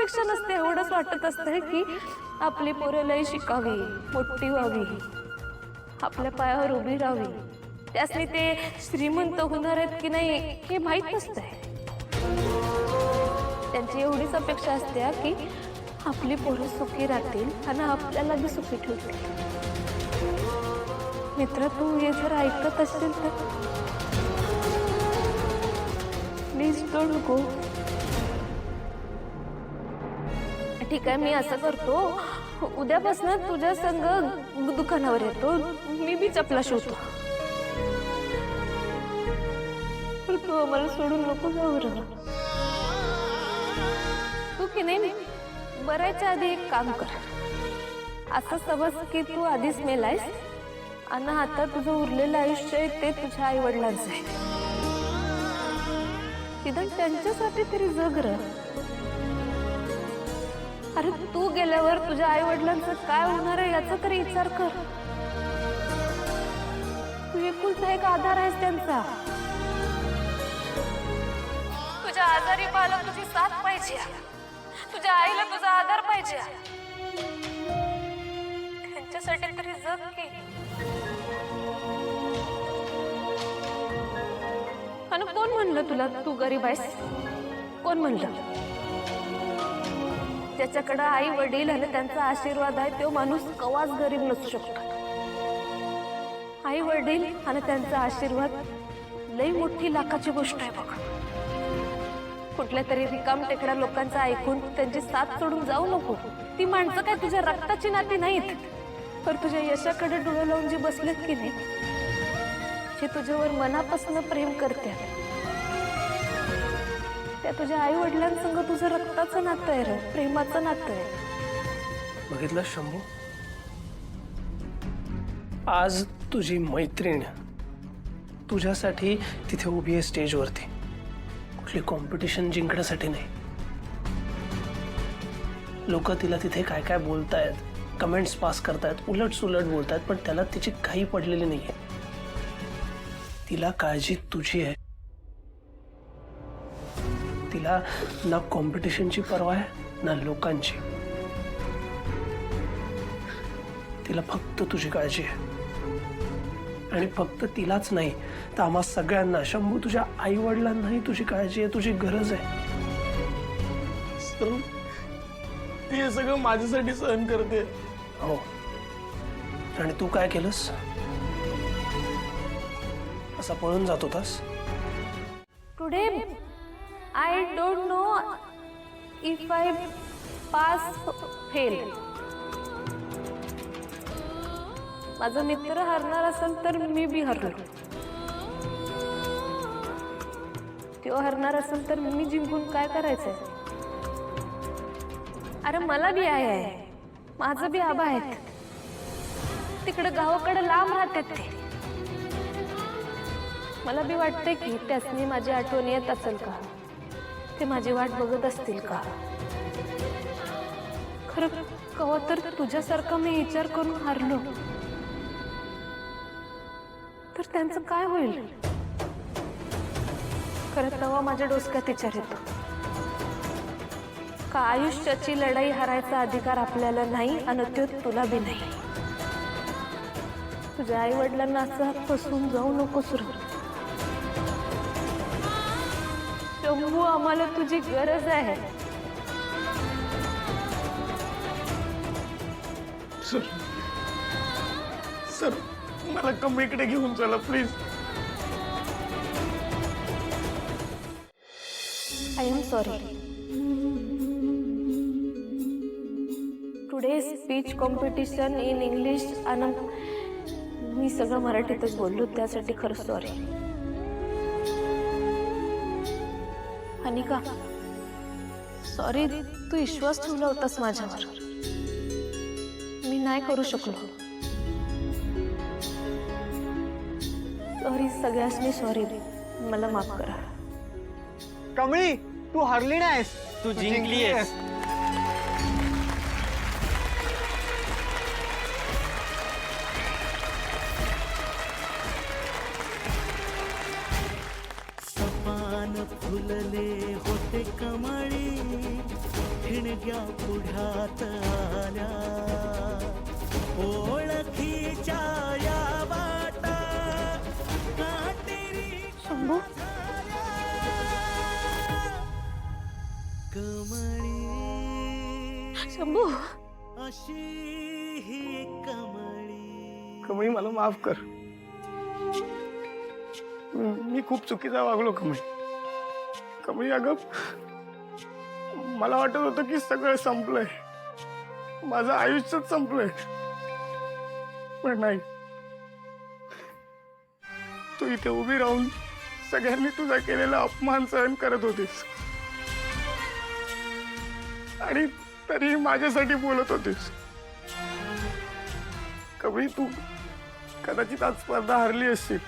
अपेक्षा नसते, एवढंच वाटत असतं की आपली पोरं लई शिकावी, मोठी व्हावी, आपल्या पायावर उभी राहावी. त्यासनी ते श्रीमंत होणार आहेत की नाही हे माहीत नसतंय. त्यांची एवढीच अपेक्षा असते की आपली पोरं सुखी राहतील आणि आपल्याला बी सुखी ठेवतील. मित्र, तू हे जर ऐकत असशील तर प्लीज डोंट गो. ठीक आहे, मी असं करतो, उद्यापासून तुझ्या संग दुकानावर येतो, मी बी चपला शिवतो. पण तू आम्हाला सोडून नको जाऊ रे. तू की नाही बरायच्या आधी एक काम कर. असं समज की तू आधीच मेलायस आणि आता तुझं उरलेलं आयुष्य आहे ते तुझ्या आई वडिलांचं आहे. निदान त्यांच्यासाठी तरी जग र. अरे तू गेल्यावर तुझ्या आई वडिलांचं काय होणार आहे याचा तरी विचार कर. तू एकुलता एक आधार आहेस त्यांचा. तुझ्या आजारी बाळाला तुझी साथ पाहिजे, तुझ्या आईला तुझा आधार पाहिजे. त्यांच्यासाठी तरी जग की. आणि कोण म्हणलं तुला तू गरीब आहेस? कोण म्हणलं? ज्याच्याकडे आई वडील आणि त्यांचा आशीर्वाद आहे तो माणूस कवाच गरीब नसू शकतो. आई वडील आणि त्यांचा आशीर्वाद लई मोठी लाखाची गोष्ट आहे बघ. कुठल्या तरी रिकाम टेकड्या लोकांचं ऐकून त्यांची साथ सोडून जाऊ नको. ती माणसं काय तुझ्या रक्ताची नाती नाहीत, तर तुझ्या यशाकडे डोळे लावून जी बसलेत की नाही, जे तुझ्यावर मनापासून प्रेम करते, त्या तुझ्या आई वडिलांसंग तुझं रक्ताचं नातं आहे रे, प्रेमाचं नातं आहे. बघितलं शंभू, आज तुझी मैत्रीण तुझ्यासाठी तिथे उभी आहे स्टेजवरती. कुठली कॉम्पिटिशन जिंकण्यासाठी नाही. लोक तिला तिथे काय काय बोलतायत, कमेंट्स पास करतायत, उलट सुलट बोलतायत, पण त्याला तिची काही पडलेली नाहीये. तिला काळजी तुझी आहे. तिला ना कॉम्पिटिशनची पर्वा आहे ना लोकांची. तिला फक्त तुझी काळजी आहे. आणि फक्त तिलाच नाही तर आम्हा सगळ्यांना, शंभू तुझ्या आई वडिलांनाही तुझी काळजी आहे, तुझी गरज आहे. ती हे सगळं माझ्यासाठी सहन करते. हो, आणि तू काय केलंस? असा पळून जात होतास. Today I don't know if I pass fail. माझा मित्र हरणार असेल तर मी बी हरलो. तो हरणार असेल तर मी जिंकून काय करायचंय? अरे मला बी आहे, माझं बी आबा आहेत. तिकडे गावाकडे लांब राहतात ते. मला बी वाटतंय की त्यासनी माझी आठवण येत असेल का, ते माझी वाट बघत असतील का. खरं कवा तर तुझ्यासारखा मी विचार करून हारलो तर त्यांचं काय होईल? खरं तेव्हा माझ्या डोसक्यात विचार येतो का आयुष्याची लढाई हारायचा अधिकार आपल्याला नाही आणि तो तुला बी नाही. तुझ्या आई वडिलांना असं फसवून जाऊ नकोस रे शंभू. आम्हाला तुझी गरज आहे. सर, मला कमळीकडे घेऊन चला please. I am sorry. Today speech competition in English आणि मी सगळं मराठीतच बोललो त्यासाठी खरं सॉरी. अनिका सॉरी, तू विश्वास ठेवला होतास माझ्यावर, मी नाही करू शकलो. सॉरी, सगळ्यांनी सॉरी, मला माफ करा. कमळी, तू हरली नाहीस, तू जिंकली आहेस. सपान फुलले होते कमळी, देणग्या पुढ्यात आल्या ओळखीच्या या वाटा काटेरी शंभू कमळी शंभू अशी ही कमळी. कमळी मला माफ कर. मी खूप चुकीचा वागलो कमळी. कमळी अगं मला वाटत होतं की सगळं संपलंय, माझं आयुष्यच संपलंय, पण नाही. तू इथे उभी राहून सगळ्यांनी तुझा केलेला अपमान सहन करत होतीस आणि तरी माझ्यासाठी बोलत होतीस. कमळी तू कदाचित आज स्पर्धा हरली असशील,